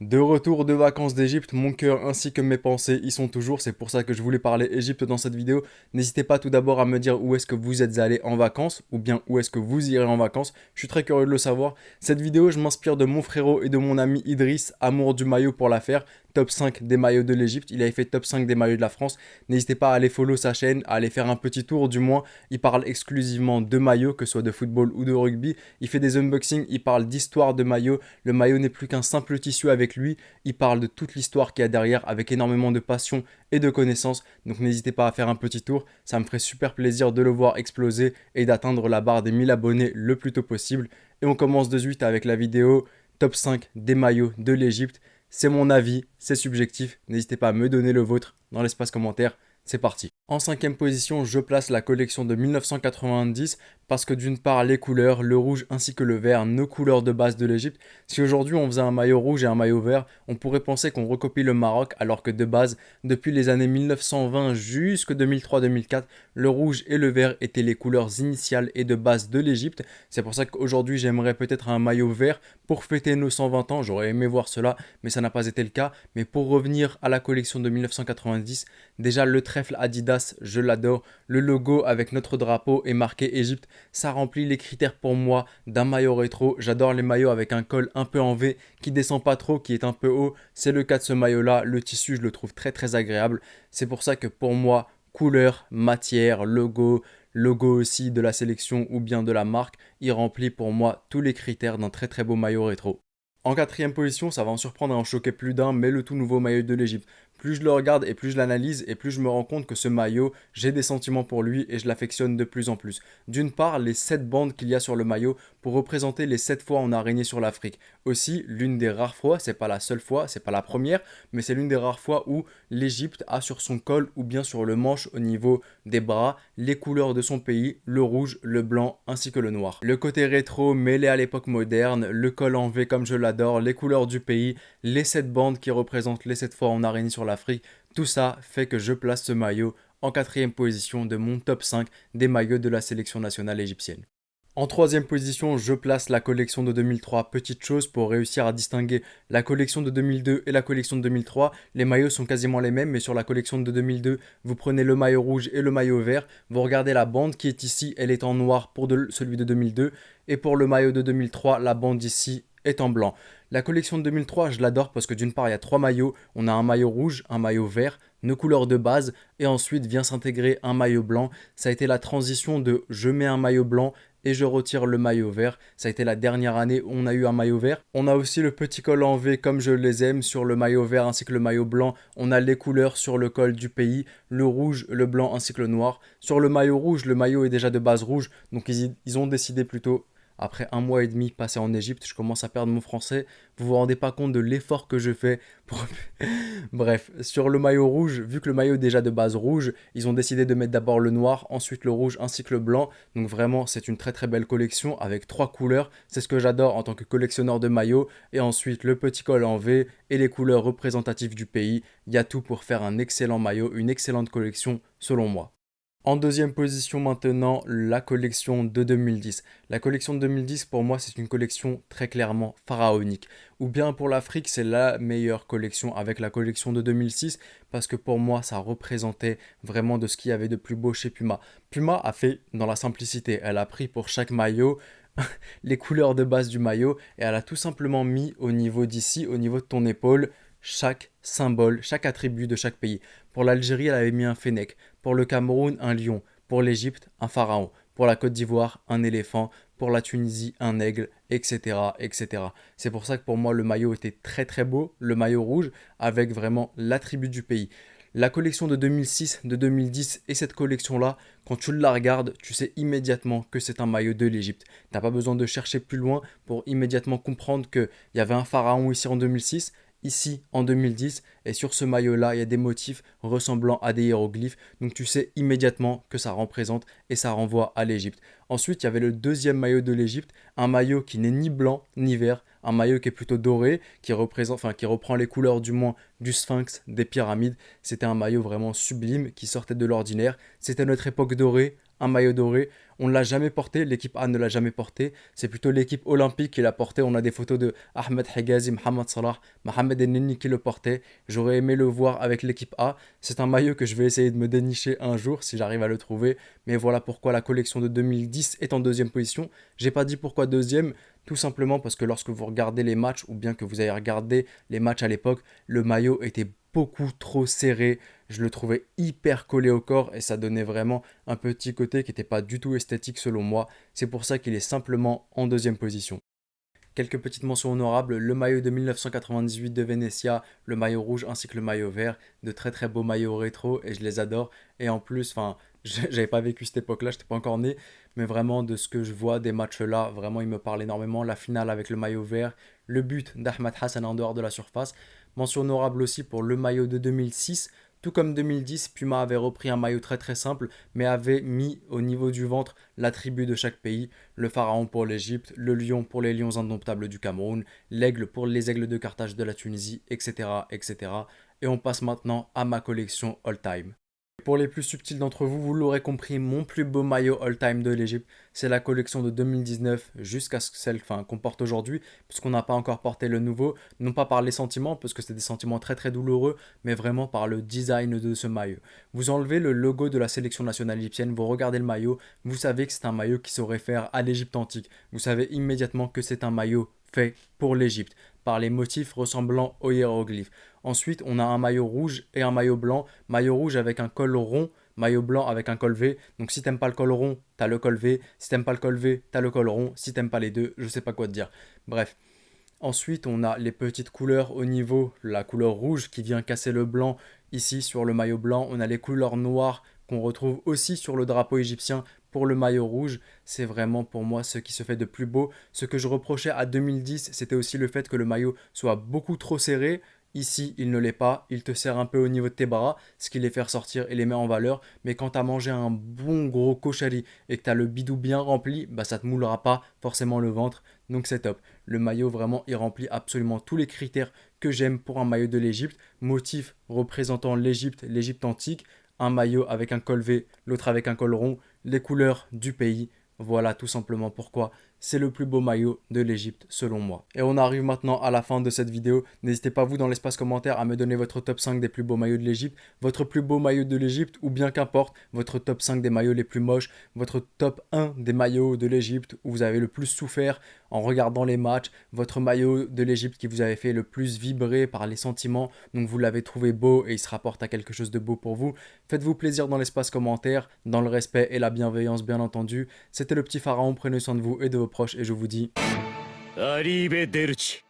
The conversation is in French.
De retour de vacances d'Égypte, mon cœur ainsi que mes pensées y sont toujours, c'est pour ça que je voulais parler Égypte dans cette vidéo. N'hésitez pas tout d'abord à me dire où est-ce que vous êtes allé en vacances, ou bien où est-ce que vous irez en vacances, je suis très curieux de le savoir. Cette vidéo, je m'inspire de mon frérot et de mon ami Idriss, amour du maillot pour la faire, top 5 des maillots de l'Égypte, il avait fait top 5 des maillots de la France. N'hésitez pas à aller follow sa chaîne, à aller faire un petit tour du moins, il parle exclusivement de maillots, que ce soit de football ou de rugby, il fait des unboxings, il parle d'histoire de maillots, le maillot n'est plus qu'un simple tissu avec lui, il parle de toute l'histoire qu'il y a derrière avec énormément de passion et de connaissances. Donc n'hésitez pas à faire un petit tour. Ça me ferait super plaisir de le voir exploser et d'atteindre la barre des 1000 abonnés le plus tôt possible. Et on commence de suite avec la vidéo top 5 des maillots de l'Égypte. C'est mon avis, c'est subjectif. N'hésitez pas à me donner le vôtre dans l'espace commentaire. C'est parti. En cinquième position, je place la collection de 1990 parce que d'une part les couleurs, le rouge ainsi que le vert, nos couleurs de base de l'Égypte. Si aujourd'hui on faisait un maillot rouge et un maillot vert, on pourrait penser qu'on recopie le Maroc alors que de base, depuis les années 1920 jusque 2003-2004, le rouge et le vert étaient les couleurs initiales et de base de l'Égypte. C'est pour ça qu'aujourd'hui j'aimerais peut-être un maillot vert pour fêter nos 120 ans. J'aurais aimé voir cela, mais ça n'a pas été le cas. Mais pour revenir à la collection de 1990, déjà le trèfle Adidas, je l'adore. Le logo avec notre drapeau est marqué Égypte. Ça remplit les critères pour moi d'un maillot rétro. J'adore les maillots avec un col un peu en V qui descend pas trop, qui est un peu haut. C'est le cas de ce maillot-là. Le tissu, je le trouve très très agréable. C'est pour ça que pour moi, couleur, matière, logo aussi de la sélection ou bien de la marque, il remplit pour moi tous les critères d'un très très beau maillot rétro. En quatrième position, ça va en surprendre et en choquer plus d'un, mais le tout nouveau maillot de l'Égypte. Plus je le regarde et plus je l'analyse et plus je me rends compte que ce maillot, j'ai des sentiments pour lui et je l'affectionne de plus en plus. D'une part, les 7 bandes qu'il y a sur le maillot pour représenter les 7 fois on a régné sur l'Afrique. Aussi, l'une des rares fois, c'est pas la seule fois, c'est pas la première, mais c'est l'une des rares fois où l'Égypte a sur son col ou bien sur le manche au niveau des bras les couleurs de son pays, le rouge, le blanc ainsi que le noir. Le côté rétro mêlé à l'époque moderne, le col en V comme je l'adore, les couleurs du pays, les 7 bandes qui représentent les 7 fois on a régné sur l'Afrique, tout ça fait que je place ce maillot en quatrième position de mon top 5 des maillots de la sélection nationale égyptienne. En troisième position, je place la collection de 2003. Petite chose pour réussir à distinguer la collection de 2002 et la collection de 2003. Les maillots sont quasiment les mêmes, mais sur la collection de 2002, vous prenez le maillot rouge et le maillot vert. Vous regardez la bande qui est ici, elle est en noir pour celui de 2002. Et pour le maillot de 2003, la bande ici est en blanc. La collection de 2003, je l'adore parce que d'une part, il y a 3 maillots. On a un maillot rouge, un maillot vert, nos couleurs de base, et ensuite vient s'intégrer un maillot blanc. Ça a été la transition de je mets un maillot blanc et je retire le maillot vert. Ça a été la dernière année où on a eu un maillot vert. On a aussi le petit col en V comme je les aime sur le maillot vert ainsi que le maillot blanc. On a les couleurs sur le col du pays, le rouge, le blanc ainsi que le noir. Sur le maillot rouge, le maillot est déjà de base rouge, donc ils ont décidé plutôt après un mois et demi passé en Égypte, je commence à perdre mon français. Vous vous rendez pas compte de l'effort que je fais pour... Bref, sur le maillot rouge, vu que le maillot est déjà de base rouge, ils ont décidé de mettre d'abord le noir, ensuite le rouge ainsi que le blanc. Donc vraiment, c'est une très très belle collection avec 3 couleurs. C'est ce que j'adore en tant que collectionneur de maillots. Et ensuite, le petit col en V et les couleurs représentatives du pays. Il y a tout pour faire un excellent maillot, une excellente collection selon moi. En deuxième position maintenant, la collection de 2010. La collection de 2010 pour moi c'est une collection très clairement pharaonique. Ou bien pour l'Afrique c'est la meilleure collection avec la collection de 2006 parce que pour moi ça représentait vraiment de ce qu'il y avait de plus beau chez Puma. Puma a fait dans la simplicité, elle a pris pour chaque maillot les couleurs de base du maillot et elle a tout simplement mis au niveau d'ici, au niveau de ton épaule, chaque symbole, chaque attribut de chaque pays. Pour l'Algérie, elle avait mis un fennec. Pour le Cameroun, un lion. Pour l'Égypte, un pharaon. Pour la Côte d'Ivoire, un éléphant. Pour la Tunisie, un aigle, etc., etc. C'est pour ça que pour moi, le maillot était très très beau, le maillot rouge, avec vraiment l'attribut du pays. La collection de 2006, de 2010 et cette collection-là, quand tu la regardes, tu sais immédiatement que c'est un maillot de l'Égypte. T'as pas besoin de chercher plus loin pour immédiatement comprendre qu'il y avait un pharaon ici en 2006, ici en 2010, et sur ce maillot-là, il y a des motifs ressemblant à des hiéroglyphes, donc tu sais immédiatement que ça représente et ça renvoie à l'Égypte. Ensuite, il y avait le deuxième maillot de l'Égypte, un maillot qui n'est ni blanc ni vert, un maillot qui est plutôt doré, qui reprend les couleurs du moins du sphinx, des pyramides. C'était un maillot vraiment sublime qui sortait de l'ordinaire. C'était notre époque dorée, un maillot doré. On ne l'a jamais porté, l'équipe A ne l'a jamais porté. C'est plutôt l'équipe olympique qui l'a porté. On a des photos de Ahmed Hegazi, Mohamed Salah, Mohamed Enneni qui le portait. J'aurais aimé le voir avec l'équipe A. C'est un maillot que je vais essayer de me dénicher un jour si j'arrive à le trouver. Mais voilà pourquoi la collection de 2010 est en deuxième position. J'ai pas dit pourquoi deuxième, tout simplement parce que lorsque vous regardez les matchs, ou bien que vous avez regardé les matchs à l'époque, le maillot était beaucoup trop serré. Je le trouvais hyper collé au corps et ça donnait vraiment un petit côté qui n'était pas du tout esthétique selon moi. C'est pour ça qu'il est simplement en deuxième position. Quelques petites mentions honorables, le maillot de 1998 de Venezia, le maillot rouge ainsi que le maillot vert, de très très beaux maillots rétro et je les adore. Et en plus, j'avais pas vécu cette époque-là, j'étais pas encore né, mais vraiment de ce que je vois des matchs là, vraiment il me parle énormément. La finale avec le maillot vert, le but d'Ahmad Hassan en dehors de la surface. Mention honorable aussi pour le maillot de 2006. Tout comme 2010, Puma avait repris un maillot très très simple, mais avait mis au niveau du ventre l'attribut de chaque pays. Le pharaon pour l'Égypte, le lion pour les lions indomptables du Cameroun, l'aigle pour les aigles de Carthage de la Tunisie, etc., etc. Et on passe maintenant à ma collection all-time. Pour les plus subtils d'entre vous, vous l'aurez compris, mon plus beau maillot all-time de l'Égypte, c'est la collection de 2019 jusqu'à celle qu'on porte aujourd'hui, puisqu'on n'a pas encore porté le nouveau, non pas par les sentiments, parce que c'est des sentiments très très douloureux, mais vraiment par le design de ce maillot. Vous enlevez le logo de la sélection nationale égyptienne, vous regardez le maillot, vous savez que c'est un maillot qui se réfère à l'Égypte antique. Vous savez immédiatement que c'est un maillot fait pour l'Égypte, par les motifs ressemblant aux hiéroglyphes. Ensuite, on a un maillot rouge et un maillot rouge avec un col rond, maillot blanc avec un col V. Donc si t'aimes pas le col rond, t'as le col V. Si t'aimes pas le col V, t'as le col rond. Si t'aimes pas les deux, je sais pas quoi te dire. Bref. Ensuite, on a les petites couleurs au niveau, la couleur rouge qui vient casser le blanc ici sur le maillot blanc. On a les couleurs noires qu'on retrouve aussi sur le drapeau égyptien pour le maillot rouge. C'est vraiment pour moi ce qui se fait de plus beau. Ce que je reprochais à 2010, c'était aussi le fait que le maillot soit beaucoup trop serré. Ici, il ne l'est pas, il te serre un peu au niveau de tes bras, ce qui les fait ressortir et les met en valeur. Mais quand tu as mangé un bon gros koshari et que tu as le bidou bien rempli, bah ça te moulera pas forcément le ventre. Donc c'est top. Le maillot vraiment, il remplit absolument tous les critères que j'aime pour un maillot de l'Égypte. Motif représentant l'Égypte, l'Égypte antique. Un maillot avec un col V, l'autre avec un col rond. Les couleurs du pays. Voilà tout simplement pourquoi c'est le plus beau maillot de l'Égypte selon moi. Et on arrive maintenant à la fin de cette vidéo. N'hésitez pas vous dans l'espace commentaire à me donner votre top 5 des plus beaux maillots de l'Égypte, votre plus beau maillot de l'Égypte ou bien qu'importe, votre top 5 des maillots les plus moches, votre top 1 des maillots de l'Égypte où vous avez le plus souffert en regardant les matchs, votre maillot de l'Égypte qui vous avait fait le plus vibrer par les sentiments, donc vous l'avez trouvé beau et il se rapporte à quelque chose de beau pour vous. Faites-vous plaisir dans l'espace commentaire, dans le respect et la bienveillance bien entendu. C'était le petit pharaon, prenez soin de vous et de vos proches et je vous dis... Arrivederci.